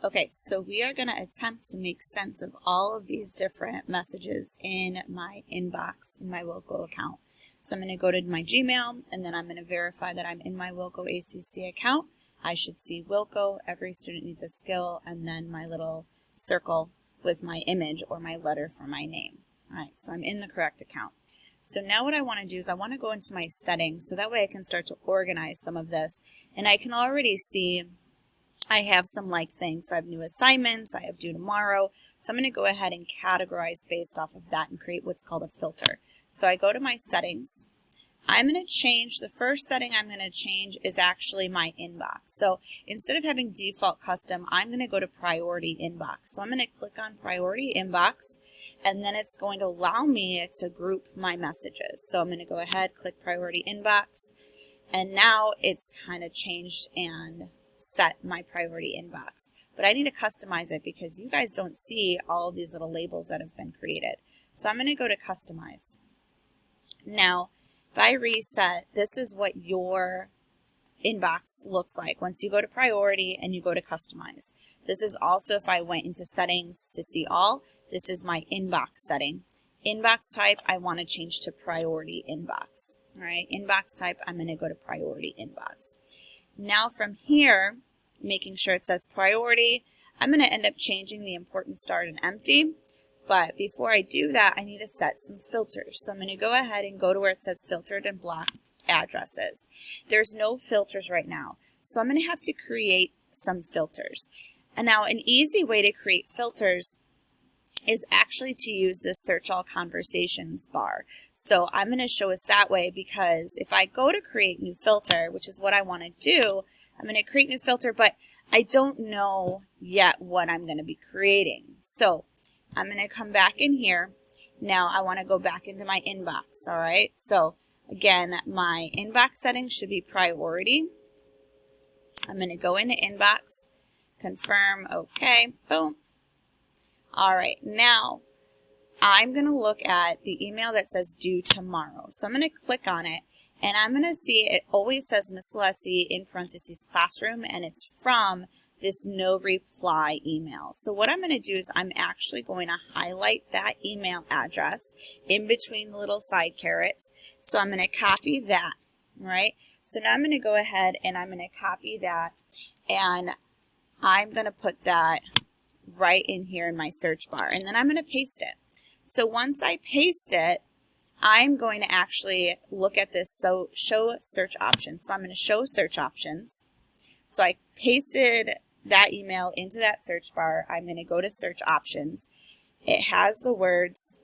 Okay, so we are going to attempt to make sense of all of these different messages in my inbox in my Wilco account. So I'm going to go to my Gmail, and then I'm going to verify that I'm in my Wilco ACC account. I should see Wilco, every student needs a skill, and then my little circle with my image or my letter for my name. All right, so I'm in the correct account. So now what I want to do is I want to go into my settings so that way I can start to organize some of this. And I can already see I have some like things. So I have new assignments, I have due tomorrow. So I'm going to go ahead and categorize based off of that and create what's called a filter. So I go to my settings. I'm going to change, the first setting I'm going to change is actually my inbox. So instead of having default custom, I'm going to go to priority inbox. So I'm going to click on priority inbox, and then it's going to allow me to group my messages. So I'm going to go ahead, click priority inbox, and now it's kind of changed and set my priority inbox. But I need to customize it because you guys don't see all of these little labels that have been created. So I'm going to go to customize. Now, if I reset, this is what your inbox looks like once you go to priority and you go to customize. This is also if I went into settings to see all, this is my inbox setting. Inbox type, I want to change to priority inbox. All right, inbox type, I'm going to go to priority inbox. Now from here, making sure it says priority, I'm going to end up changing the important star to empty. But before I do that, I need to set some filters. So I'm going to go ahead and go to where it says filtered and blocked addresses. There's no filters right now. So I'm going to have to create some filters. And now an easy way to create filters is actually to use this search all conversations bar. So I'm going to show us that way because if I go to create new filter, which is what I want to do, I'm going to create new filter, but I don't know yet what I'm going to be creating. So I'm going to come back in here. Now I want to go back into my inbox, all right? So again, my inbox settings should be priority. I'm going to go into inbox, confirm, okay, boom. All right, now I'm going to look at the email that says due tomorrow. So I'm going to click on it, and I'm going to see it always says Miss Leslie in parentheses classroom, and it's from this no reply email. So what I'm going to do is I'm actually going to highlight that email address in between the little side carrots. So I'm going to copy that, right? So now I'm going to go ahead and I'm going to copy that, and I'm going to put that right in here in my search bar, and then I'm going to paste it. So once I paste it, I'm going to actually look at this, so show search options. So I'm going to show search options. So I pasted that email into that search bar. I'm going to go to search options. It has the words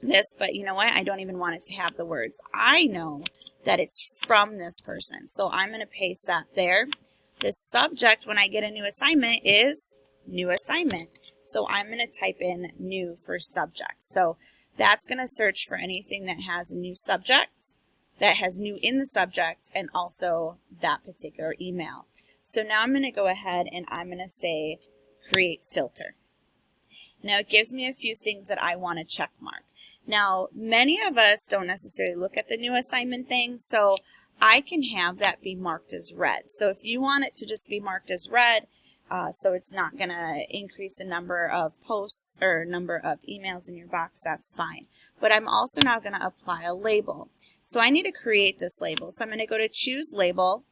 this, but you know what? I don't even want it to have the words. I know that it's from this person, so I'm going to paste that there. The subject when I get a new assignment is new assignment. So I'm going to type in new for subject. So that's going to search for anything that has a new subject, that has new in the subject, and also that particular email. So now I'm going to go ahead and I'm going to say create filter. Now it gives me a few things that I want to check mark. Now many of us don't necessarily look at the new assignment thing, so I can have that be marked as red. So if you want it to just be marked as red, so it's not going to increase the number of posts or number of emails in your box, that's fine. But I'm also now going to apply a label. So I need to create this label. So I'm going to go to choose label.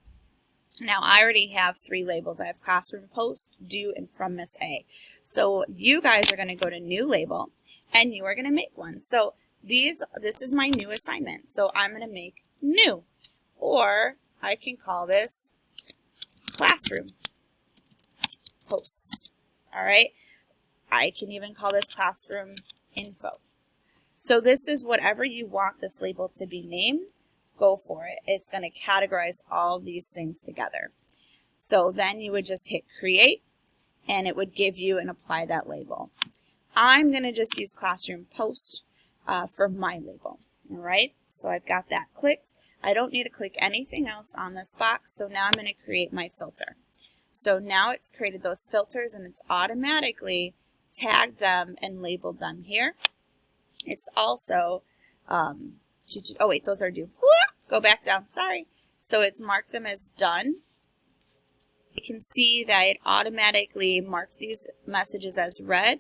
Now I already have 3 labels. I have classroom, post, due, and from Miss A. So you guys are going to go to new label and you are going to make one. So this is my new assignment. So I'm going to make new, or I can call this classroom posts. All right. I can even call this classroom info. So this is whatever you want this label to be named. Go for it. It's going to categorize all these things together. So then you would just hit create and it would give you and apply that label. I'm going to just use classroom post for my label. All right. So I've got that clicked. I don't need to click anything else on this box. So now I'm going to create my filter. So now it's created those filters and it's automatically tagged them and labeled them here. It's also, oh wait, those are due. Go back down, sorry. So it's marked them as done. you can see that it automatically marked these messages as read,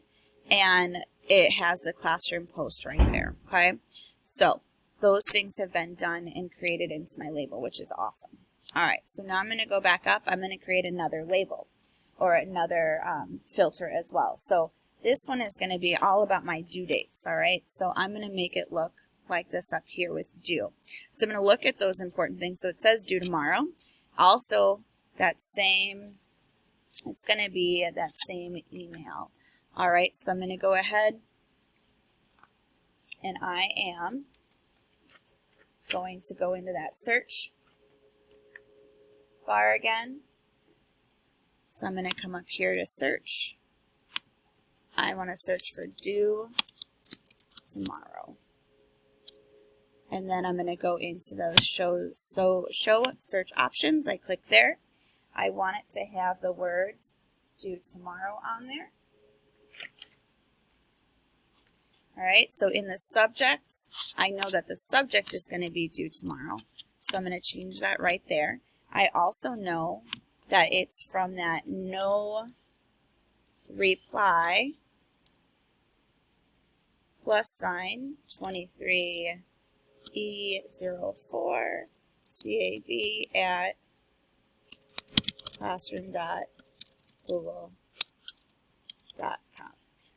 and it has the classroom post right there, okay? So those things have been done and created into my label, which is awesome. All right, so now I'm going to go back up. I'm going to create another label or another filter as well. So this one is going to be all about my due dates, all right? So I'm going to make it look like this up here with due. So I'm going to look at those important things. So it says due tomorrow. Also, it's going to be that same email. All right, so I'm going to go ahead and I am going to go into that search bar again. So I'm going to come up here to search. I want to search for due tomorrow. And then I'm going to go into those show search options. I click there. I want it to have the words due tomorrow on there. All right, so in the subject, I know that the subject is going to be due tomorrow. So I'm going to change that right there. I also know that it's from that no reply +sign 23E04 CAB at classroom.google.com.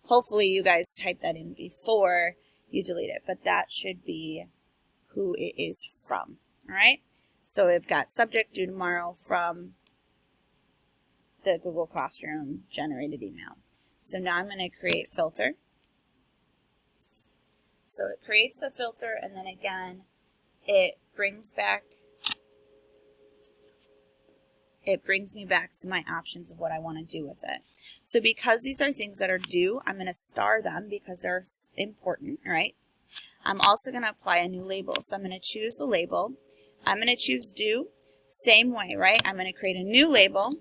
Hopefully you guys type that in before you delete it, but that should be who it is from, all right? So we've got subject due tomorrow from the Google Classroom generated email. So now I'm going to create filter. So it creates the filter, and then again, it brings me back to my options of what I want to do with it. So because these are things that are due, I'm going to star them because they're important, right? I'm also going to apply a new label. So I'm going to choose the label. I'm going to choose due. Same way, right? I'm going to create a new label,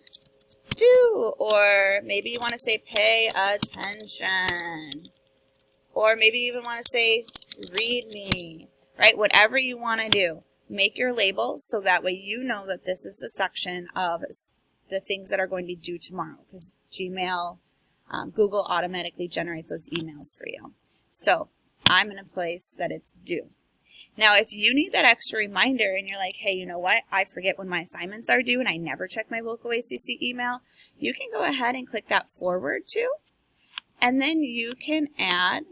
due, or maybe you want to say pay attention, or maybe you even want to say read me, right? Whatever you want to do. Make your label so that way you know that this is the section of the things that are going to be due tomorrow, because Gmail, Google automatically generates those emails for you. So I'm in a place that it's due. Now, if you need that extra reminder and you're like, hey, you know what? I forget when my assignments are due and I never check my local ACC email, you can go ahead and click that forward to, and then you can add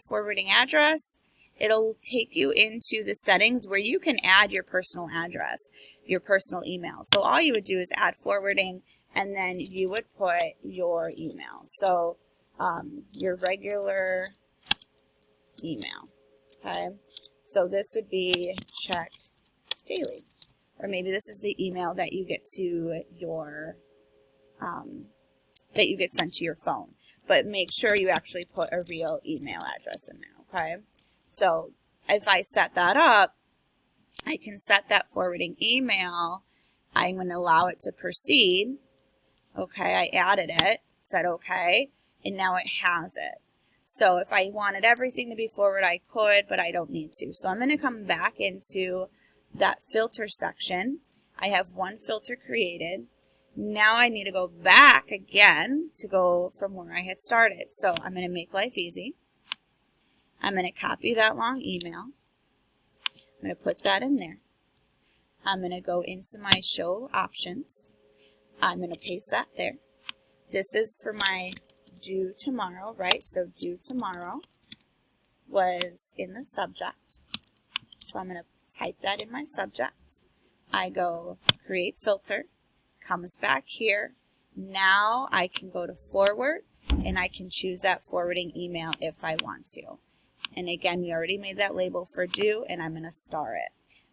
forwarding address. It'll take you into the settings where you can add your personal address, your personal email. So all you would do is add forwarding, and then you would put your email. So your regular email, okay? So this would be check daily. Or maybe this is the email that you get to your, that you get sent to your phone. But make sure you actually put a real email address in there, okay? So if I set that up, I can set that forwarding email. I'm going to allow it to proceed. Okay, I added it, said okay, and now it has it. So if I wanted everything to be forward, I could, but I don't need to. So I'm going to come back into that filter section. I have one filter created. Now I need to go back again to go from where I had started. So I'm going to make life easy. I'm going to copy that long email. I'm going to put that in there. I'm going to go into my show options. I'm going to paste that there. This is for my due tomorrow, right? So due tomorrow was in the subject. So I'm going to type that in my subject. I go create filter, comes back here. Now I can go to forward, and I can choose that forwarding email if I want to. And again, we already made that label for due, and I'm going to star it.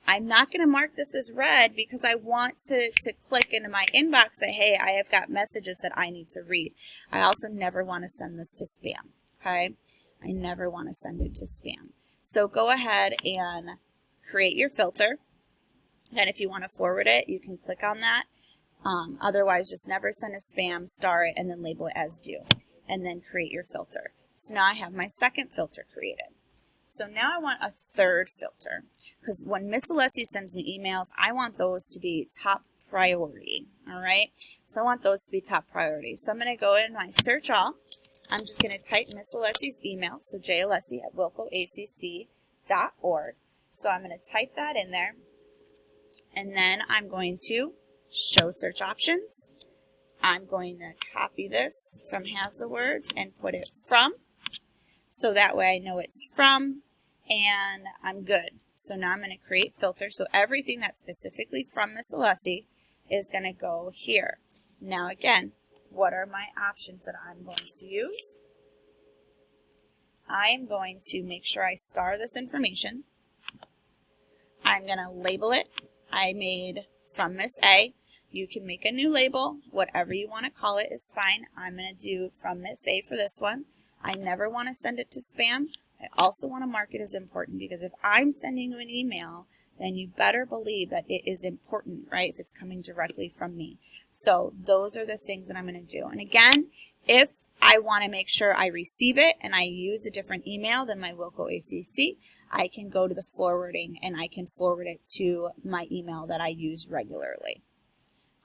I'm not going to mark this as read because I want to click into my inbox that, hey, I have got messages that I need to read. I also never want to send this to spam, okay? I never want to send it to spam. So go ahead and create your filter. And if you want to forward it, you can click on that. Otherwise, just never send a spam, star it, and then label it as due. And then create your filter. So now I have my second filter created. So now I want a third filter, because when Miss Alessi sends me emails, I want those to be top priority, all right? So I want those to be top priority. So I'm going to go in my search all. I'm just going to type Miss Alessi's email, so jalessi@wilcoacc.org. So I'm going to type that in there, and then I'm going to show search options. I'm going to copy this from has the words and put it from, so that way I know it's from, and I'm good. So now I'm going to create filter. So everything that's specifically from Miss Alessi is going to go here. Now again, what are my options that I'm going to use? I am going to make sure I star this information. I'm going to label it. I made from Miss A. You can make a new label. Whatever you want to call it is fine. I'm going to do from Miss A for this one. I never want to send it to spam. I also want to mark it as important, because if I'm sending you an email, then you better believe that it is important, right, if it's coming directly from me. So those are the things that I'm going to do. And again, if I want to make sure I receive it and I use a different email than my Wilco ACC, I can go to the forwarding and I can forward it to my email that I use regularly.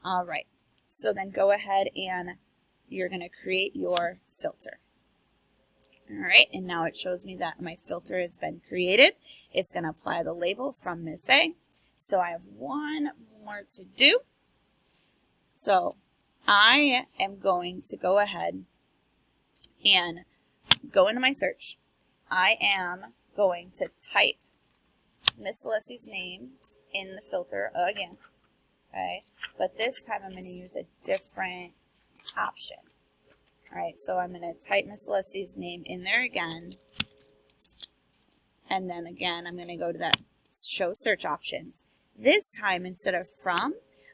All right, so then go ahead and you're going to create your filter. All right, and now it shows me that my filter has been created. It's going to apply the label from Miss A. So I have one more to do. So I am going to go ahead and go into my search. I am going to type Miss Alessi's name in the filter again. Okay, but this time I'm going to use a different option. All right, so I'm going to type Miss Alessi's name in there again. And then again, I'm going to go to that show search options. This time, instead of from,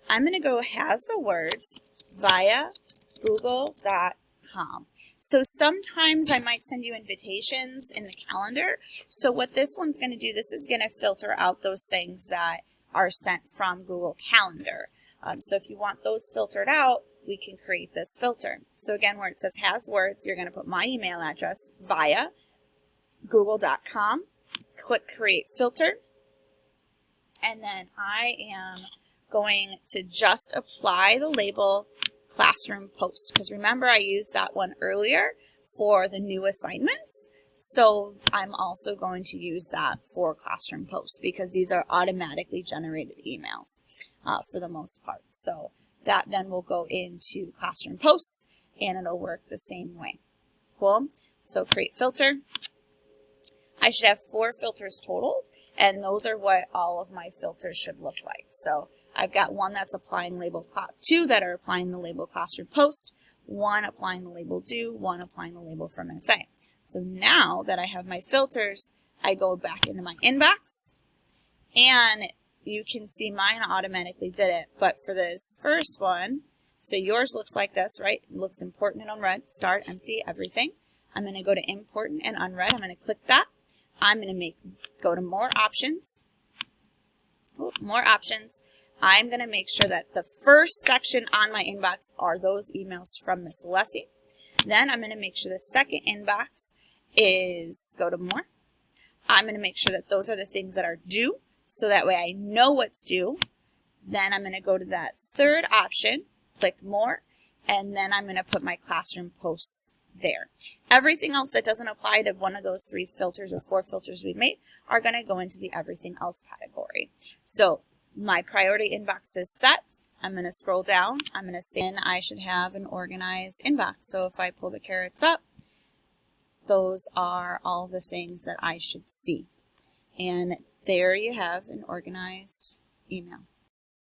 I'm going to go has the words via google.com. So sometimes I might send you invitations in the calendar. So what this one's going to do, this is going to filter out those things that are sent from Google Calendar. So if you want those filtered out, we can create this filter. So again, where it says has words, you're going to put my email address via google.com, click create filter, and then I am going to just apply the label classroom post, because remember I used that one earlier for the new assignments. So I'm also going to use that for classroom posts, because these are automatically generated emails for the most part. So that then will go into classroom posts and it'll work the same way. Cool. So create filter. I should have 4 filters total, and those are what all of my filters should look like. So I've got one that's applying label 2 that are applying the label classroom post, 1 applying the label due, 1 applying the label from SA. So now that I have my filters, I go back into my inbox, and you can see mine automatically did it. But for this first one, so yours looks like this, right? It looks important and unread, start, empty, everything. I'm going to go to important and unread. I'm going to click that. I'm going to go to more options. More options. I'm going to make sure that the first section on my inbox are those emails from Miss Alessi. Then I'm going to make sure the second inbox is, go to more. I'm going to make sure that those are the things that are due, so that way I know what's due. Then I'm going to go to that third option, click more, and then I'm going to put my classroom posts there. Everything else that doesn't apply to one of those 3 filters or 4 filters we made are going to go into the everything else category. So my priority inbox is set. I'm going to scroll down. I'm going to say I should have an organized inbox. So if I pull the carrots up, those are all the things that I should see. And there you have an organized email.